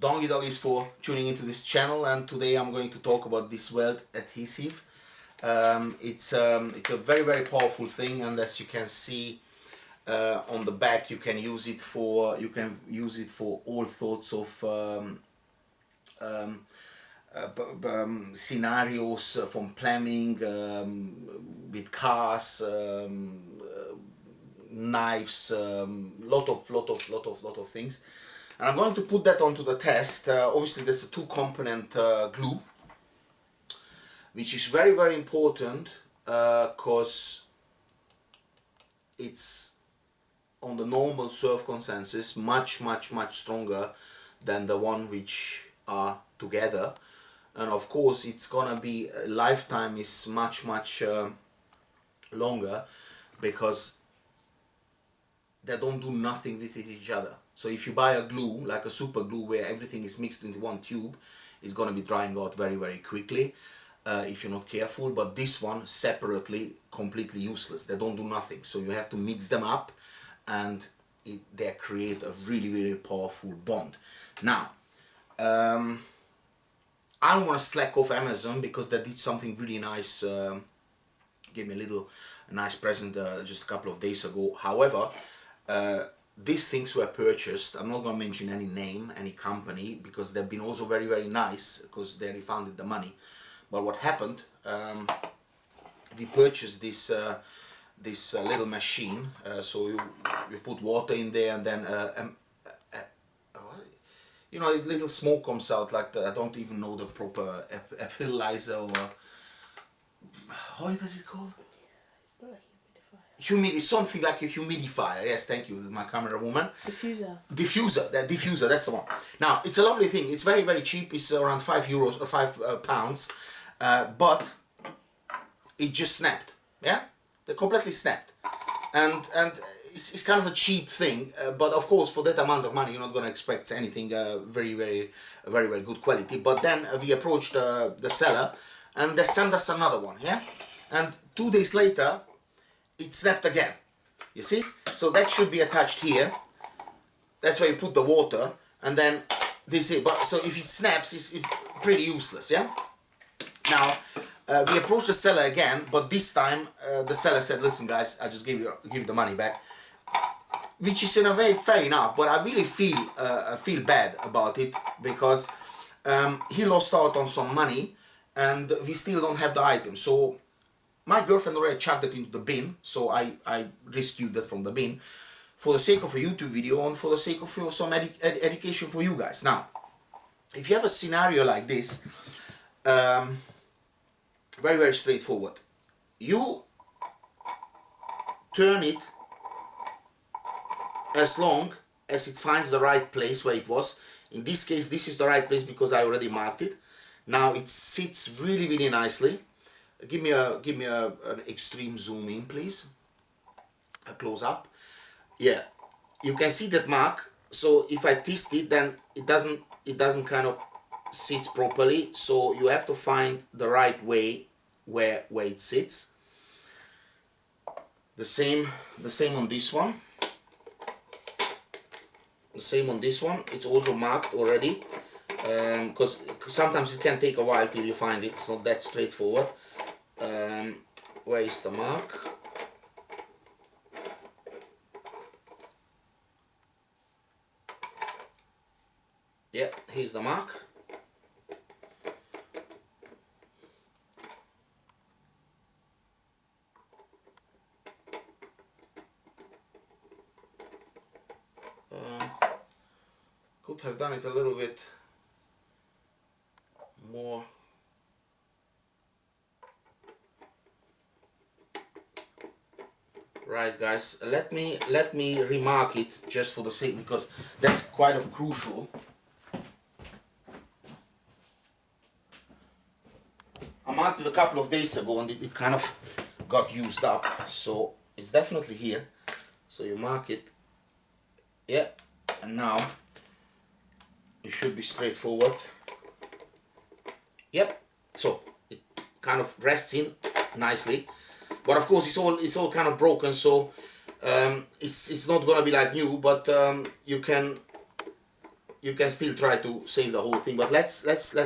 Dongy Doggies for tuning into this channel, and today I'm going to talk about this Weld adhesive. It's a very powerful thing, and as you can see on the back, you can use it for all sorts of scenarios, from plumbing, with cars, knives, lot of things. And I'm going to put that onto the test. Obviously there's a two-component glue, which is very important, because it's on the normal surf consensus much stronger than the one which are together. And of course it's gonna be, lifetime is much longer, because they don't do nothing with each other. So if you buy a glue, like a super glue where everything is mixed into one tube, it's going to be drying out very quickly if you're not careful. But this one separately, completely useless. They don't do nothing. So you have to mix them up, and they create a really powerful bond. Now, I don't want to slack off Amazon, because they did something really nice. Gave me a nice present just a couple of days ago. However, these things were purchased. I'm not going to mention any name, any company, because they've been also very nice, because they refunded the money. But what happened, we purchased this little machine. So you put water in there, and then you know, a little smoke comes out, like I don't even know the proper fertilizer, or how is it called? Something like a humidifier. Yes, thank you, my camera woman. Diffuser, that's the one. Now, it's a lovely thing. It's very cheap. It's around €5 or £5, but it just snapped. Yeah, they completely snapped, and it's kind of a cheap thing. But of course, for that amount of money, you're not going to expect anything very good quality. But then we approached the seller, and they sent us another one. Yeah, and 2 days later, it snapped again. You see? So that should be attached here. That's where you put the water, and then this is. But so if it snaps, it's pretty useless. Yeah. Now we approached the seller again, but this time the seller said, "Listen, guys, I just give you the money back," which is in a way fair enough. But I really feel bad about it, because he lost out on some money, and we still don't have the item. So my girlfriend already chucked it into the bin, so I rescued that from the bin for the sake of a YouTube video, and for the sake of some education for you guys. Now, if you have a scenario like this, very straightforward. You turn it as long as it finds the right place where it was. In this case, this is the right place, because I already marked it. Now it sits really nicely. Give me an extreme zoom in, please. A close up. Yeah, you can see that mark. So if I twist it, then it doesn't kind of sit properly. So you have to find the right way where it sits. The same on this one. The same on this one. It's also marked already, because sometimes it can take a while till you find it. It's not that straightforward. Where is the mark? Yeah, here's the mark. Could have done it a little bit more. Right, guys, let me remark it just for the sake, because that's quite of crucial. I marked it a couple of days ago, and it kind of got used up, so it's definitely here. So you mark it, yeah, and now it should be straightforward. Yep, so it kind of rests in nicely. But of course it's all kind of broken, so it's not gonna be like new, but you can you can still try to save the whole thing, but let's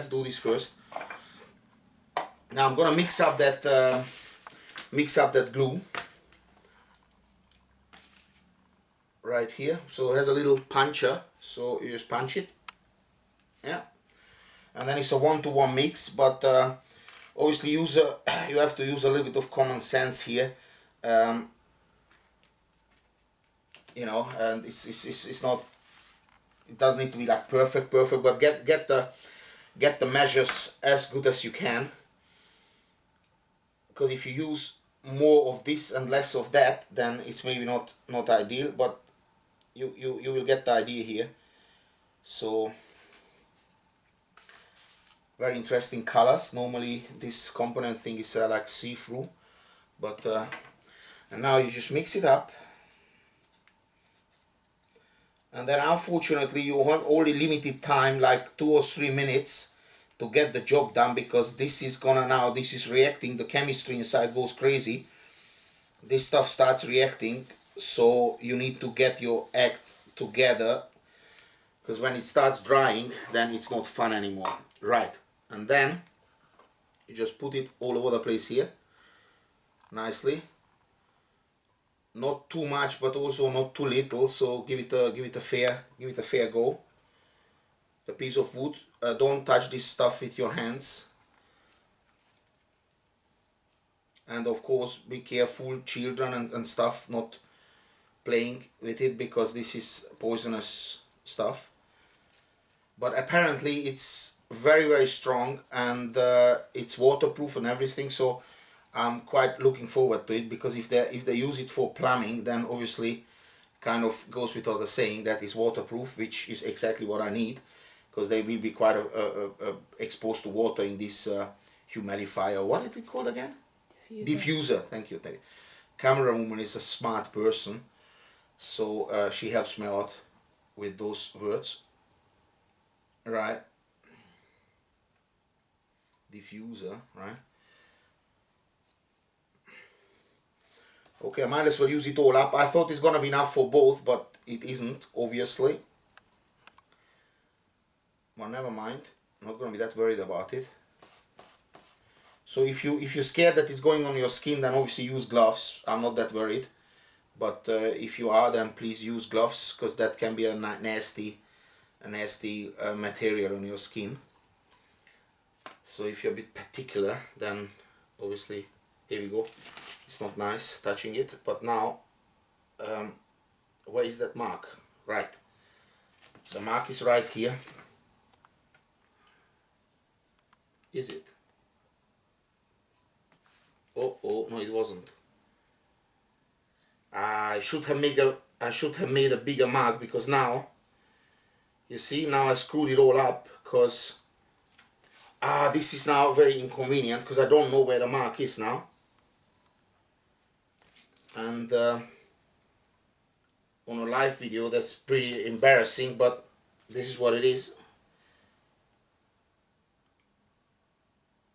do this first. Now I'm gonna mix up that glue right here. So it has a little puncher, so you just punch it, yeah, and then it's a 1-to-1 mix. But obviously you have to use a little bit of common sense here, you know, and it's not, it doesn't need to be like perfect, but get the measures as good as you can, because if you use more of this and less of that, then it's maybe not ideal, but you will get the idea here. So very interesting colors. Normally this component thing is like see-through, but and now you just mix it up, and then unfortunately you have only limited time, like 2 or 3 minutes, to get the job done, because this is reacting, the chemistry inside goes crazy, this stuff starts reacting, so you need to get your act together, because when it starts drying, then it's not fun anymore. Right, and then you just put it all over the place here, nicely, not too much but also not too little, so give it a fair go. The piece of wood, don't touch this stuff with your hands, and of course be careful, children and stuff, not playing with it, because this is poisonous stuff. But apparently it's very strong, and it's waterproof and everything, so I'm quite looking forward to it, because if they use it for plumbing, then obviously kind of goes without the saying that it's waterproof, which is exactly what I need, because they will be quite exposed to water in this humidifier. What is it called again? Diffuser. Thank you. Camera woman is a smart person, so she helps me a lot with those words. Right. Diffuser, right? Okay, I might as well use it all up. I thought it's gonna be enough for both, but it isn't, obviously. Well, never mind. I'm not gonna be that worried about it. So if you're scared that it's going on your skin, then obviously use gloves. I'm not that worried. But if you are, then please use gloves, because that can be a nasty material on your skin. So if you're a bit particular, then obviously, here we go. It's not nice touching it. But now, where is that mark? Right. The mark is right here. Is it? Oh no, it wasn't. I should have made a bigger mark, because now, you see, now I screwed it all up, because this is now very inconvenient, because I don't know where the mark is now, and on a live video that's pretty embarrassing, but this is what it is.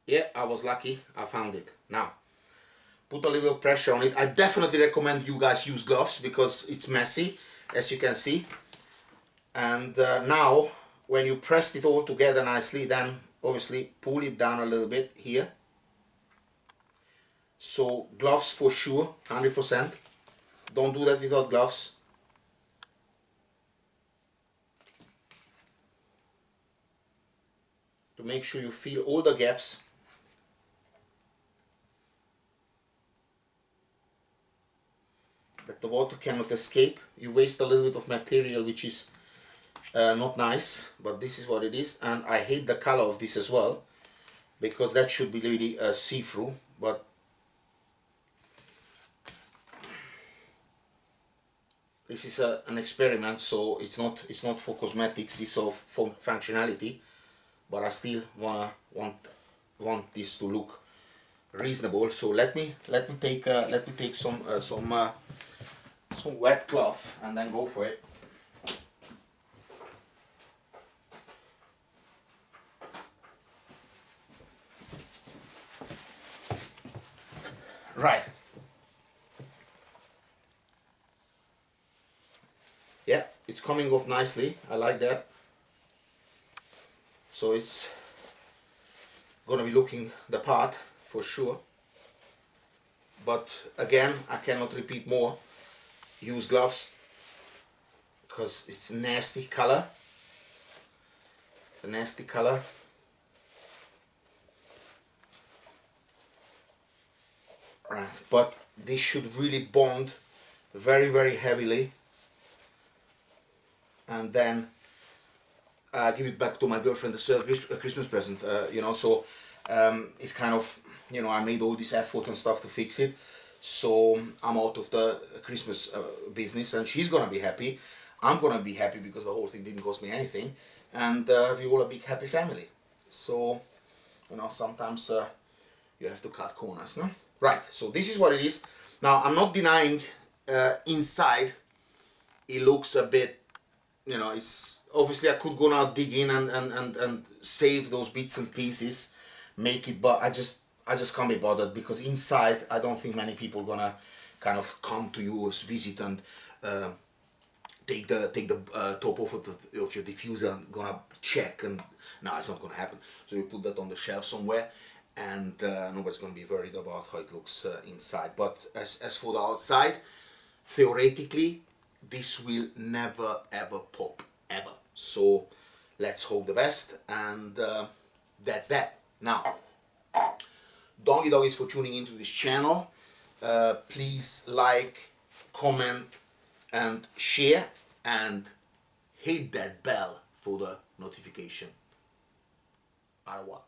Yeah, I was lucky, I found it. Now put a little pressure on it. I definitely recommend you guys use gloves, because it's messy, as you can see. And now when you pressed it all together nicely, then obviously pull it down a little bit here. So gloves for sure, 100%. Don't do that without gloves. To make sure you feel all the gaps. That the water cannot escape. You waste a little bit of material, which is not nice, but this is what it is. And I hate the color of this as well, because that should be really see-through, but this is an experiment, so it's not for cosmetics, it's for functionality, but I still want this to look reasonable. So let me take some wet cloth and then go for it. Right. Yeah, it's coming off nicely. I like that. So it's gonna be looking the part for sure. But again, I cannot repeat more. Use gloves, because it's a nasty color. It's a nasty color. Right, but this should really bond very, very heavily, and then give it back to my girlfriend as a Christmas present. You know, so it's kind of, you know, I made all this effort and stuff to fix it, so I'm out of the Christmas business, and she's gonna be happy. I'm gonna be happy because the whole thing didn't cost me anything, and we all a big happy family. So, you know, sometimes you have to cut corners, no? Right, so this is what it is. Now, I'm not denying inside it looks a bit, you know, it's obviously I could go now dig in and save those bits and pieces, make it, but I just can't be bothered, because inside I don't think many people gonna kind of come to you as visit and take the top off of your diffuser and gonna check, and no, it's not gonna happen. So you put that on the shelf somewhere, and nobody's gonna be worried about how it looks inside. But as for the outside, theoretically this will never ever pop, ever. So let's hope the best, and that's that. Now, Donkey Doggies for tuning into this channel. Please like, comment and share, and hit that bell for the notification. Au revoir.